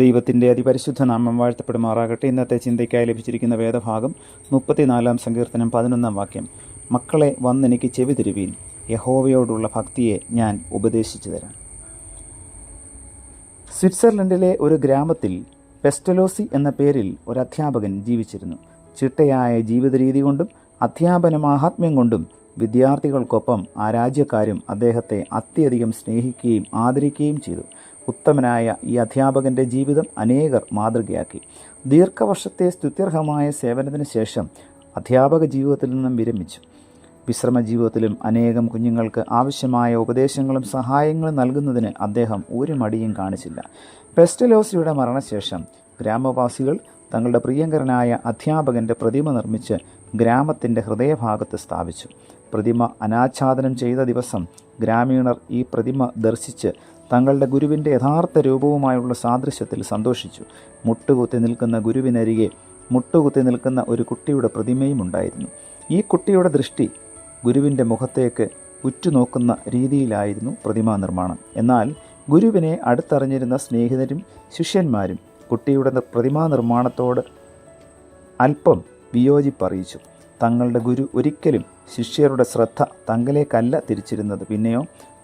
ദൈവത്തിൻ്റെ അതിപരിശുദ്ധ നാമം വാഴ്ത്തപ്പെടുമാറാകട്ടെ. ഇന്നത്തെ ചിന്തയ്ക്കായി ലഭിച്ചിരിക്കുന്ന വേദഭാഗം 34 സങ്കീർത്തനം 11 വാക്യം. മക്കളെ, വന്നെനിക്ക് ചെവി തരുവീൻ, യഹോവയോടുള്ള ഭക്തിയെ ഞാൻ ഉപദേശിച്ചു തരാം. സ്വിറ്റ്സർലൻഡിലെ ഒരു ഗ്രാമത്തിൽ പെസ്റ്റലോസി എന്ന പേരിൽ ഒരു അധ്യാപകൻ ജീവിച്ചിരുന്നു. ചിട്ടയായ ജീവിത രീതി കൊണ്ടും അധ്യാപന മാഹാത്മ്യം കൊണ്ടും വിദ്യാർത്ഥികൾക്കൊപ്പം ആ രാജ്യക്കാരും അദ്ദേഹത്തെ അത്യധികം സ്നേഹിക്കുകയും ആദരിക്കുകയും ചെയ്തു. ഉത്തമനായ ഈ അധ്യാപകൻ്റെ ജീവിതം അനേകർ മാതൃകയാക്കി. ദീർഘവർഷത്തെ സ്തുത്യർഹമായ സേവനത്തിന് ശേഷം അധ്യാപക ജീവിതത്തിൽ നിന്നും വിരമിച്ചു. വിശ്രമ ജീവിതത്തിലും അനേകം കുഞ്ഞുങ്ങൾക്ക് ആവശ്യമായ ഉപദേശങ്ങളും സഹായങ്ങളും നൽകുന്നതിന് അദ്ദേഹം ഒരു മടിയും കാണിച്ചില്ല. പെസ്റ്റലോസിയുടെ മരണശേഷം ഗ്രാമവാസികൾ തങ്ങളുടെ പ്രിയങ്കരനായ അധ്യാപകൻ്റെ പ്രതിമ നിർമ്മിച്ച് ഗ്രാമത്തിൻ്റെ ഹൃദയഭാഗത്ത് സ്ഥാപിച്ചു. പ്രതിമ അനാച്ഛാദനം ചെയ്ത ദിവസം ഗ്രാമീണർ ഈ പ്രതിമ ദർശിച്ച് തങ്ങളുടെ ഗുരുവിൻ്റെ യഥാർത്ഥ രൂപവുമായുള്ള സാദൃശ്യത്തിൽ സന്തോഷിച്ചു. മുട്ടുകുത്തി നിൽക്കുന്ന ഗുരുവിനരികെ മുട്ടുകുത്തി നിൽക്കുന്ന ഒരു കുട്ടിയുടെ പ്രതിമയും ഉണ്ടായിരുന്നു. ഈ കുട്ടിയുടെ ദൃഷ്ടി ഗുരുവിൻ്റെ മുഖത്തേക്ക് ഉറ്റുനോക്കുന്ന രീതിയിലായിരുന്നു പ്രതിമാ നിർമ്മാണം. എന്നാൽ ഗുരുവിനെ അടുത്തറിഞ്ഞിരുന്ന സ്നേഹിതരും ശിഷ്യന്മാരും കുട്ടിയുടെ പ്രതിമാ നിർമ്മാണത്തോട് അല്പം വിയോജിപ്പറിയിച്ചു. തങ്ങളുടെ ഗുരു ഒരിക്കലും ശിഷ്യരുടെ ശ്രദ്ധ തങ്ങളിലേക്കല്ല തിരിച്ചിരുന്നത്, പിന്നെയോ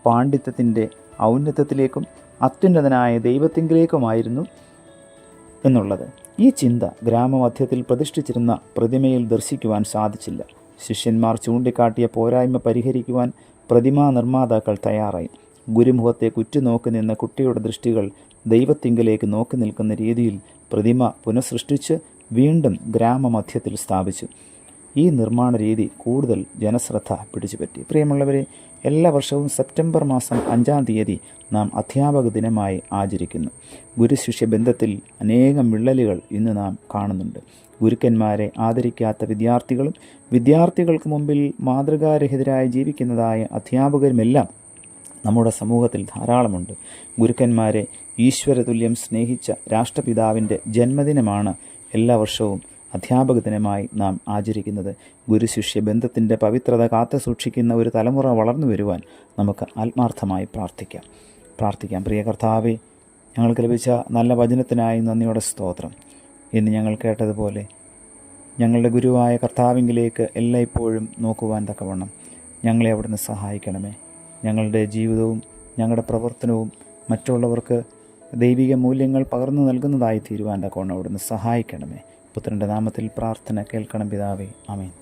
പാണ്ഡിത്യത്തിൻ്റെ ഔന്നത്യത്തിലേക്കും അത്യുന്നതനായ ദൈവത്തിങ്കിലേക്കുമായിരുന്നു എന്നുള്ളത്. ഈ ചിന്ത ഗ്രാമമധ്യത്തിൽ പ്രതിഷ്ഠിച്ചിരുന്ന പ്രതിമയിൽ ദർശിക്കുവാൻ സാധിച്ചില്ല. ശിഷ്യന്മാർ ചൂണ്ടിക്കാട്ടിയ പോരായ്മ പരിഹരിക്കുവാൻ പ്രതിമാ നിർമ്മാതാക്കൾ തയ്യാറായി. ഗുരുമുഖത്തേക്ക് ഉറ്റുനോക്കി നിന്ന കുട്ടിയുടെ ദൃഷ്ടികൾ ദൈവത്തിങ്കിലേക്ക് നോക്കി നിൽക്കുന്ന രീതിയിൽ പ്രതിമ പുനഃസൃഷ്ടിച്ച് വീണ്ടും ഗ്രാമമധ്യത്തിൽ സ്ഥാപിച്ചു. ഈ നിർമ്മാണ രീതി കൂടുതൽ ജനശ്രദ്ധ പിടിച്ചുപറ്റി. പ്രിയമുള്ളവരെ, എല്ലാ വർഷവും സെപ്റ്റംബർ മാസം 5 തീയതി നാം അധ്യാപക ദിനമായി ആചരിക്കുന്നു. ഗുരുശിഷ്യ ബന്ധത്തിൽ അനേകം വിള്ളലുകൾ ഇന്ന് നാം കാണുന്നുണ്ട്. ഗുരുക്കന്മാരെ ആദരിക്കാത്ത വിദ്യാർത്ഥികളും വിദ്യാർത്ഥികൾക്ക് മുമ്പിൽ മാതൃകാരഹിതരായി ജീവിക്കുന്നതായ അധ്യാപകരുമെല്ലാം നമ്മുടെ സമൂഹത്തിൽ ധാരാളമുണ്ട്. ഗുരുക്കന്മാരെ ഈശ്വരതുല്യം സ്നേഹിച്ച രാഷ്ട്രപിതാവിൻ്റെ ജന്മദിനമാണ് എല്ലാ വർഷവും അധ്യാപക ദിനമായി നാം ആചരിക്കുന്നത്. ഗുരുശിഷ്യ ബന്ധത്തിൻ്റെ പവിത്രത കാത്തു സൂക്ഷിക്കുന്ന ഒരു തലമുറ വളർന്നു വരുവാൻ നമുക്ക് ആത്മാർത്ഥമായി പ്രാർത്ഥിക്കാം. പ്രിയ കർത്താവേ, ഞങ്ങൾക്ക് ലഭിച്ച നല്ല വചനത്തിനായി നന്ദിയോടെ സ്തോത്രം. ഇന്ന് ഞങ്ങൾ കേട്ടതുപോലെ ഞങ്ങളുടെ ഗുരുവായ കർത്താവിങ്കിലേക്ക് എല്ലായ്പ്പോഴും നോക്കുവാൻ തക്കവണ്ണം ഞങ്ങളെ അവിടുന്ന് സഹായിക്കണമേ. ഞങ്ങളുടെ ജീവിതവും ഞങ്ങളുടെ പ്രവർത്തനവും മറ്റുള്ളവർക്ക് ദൈവിക മൂല്യങ്ങൾ പകർന്നു നൽകുന്നതായി തീരുവാൻ തക്കവണ്ണം അവിടുന്ന് സഹായിക്കണമേ. പുത്രൻ്റെ നാമത്തിൽ പ്രാർത്ഥന കേൾക്കണം പിതാവേ. ആമേൻ.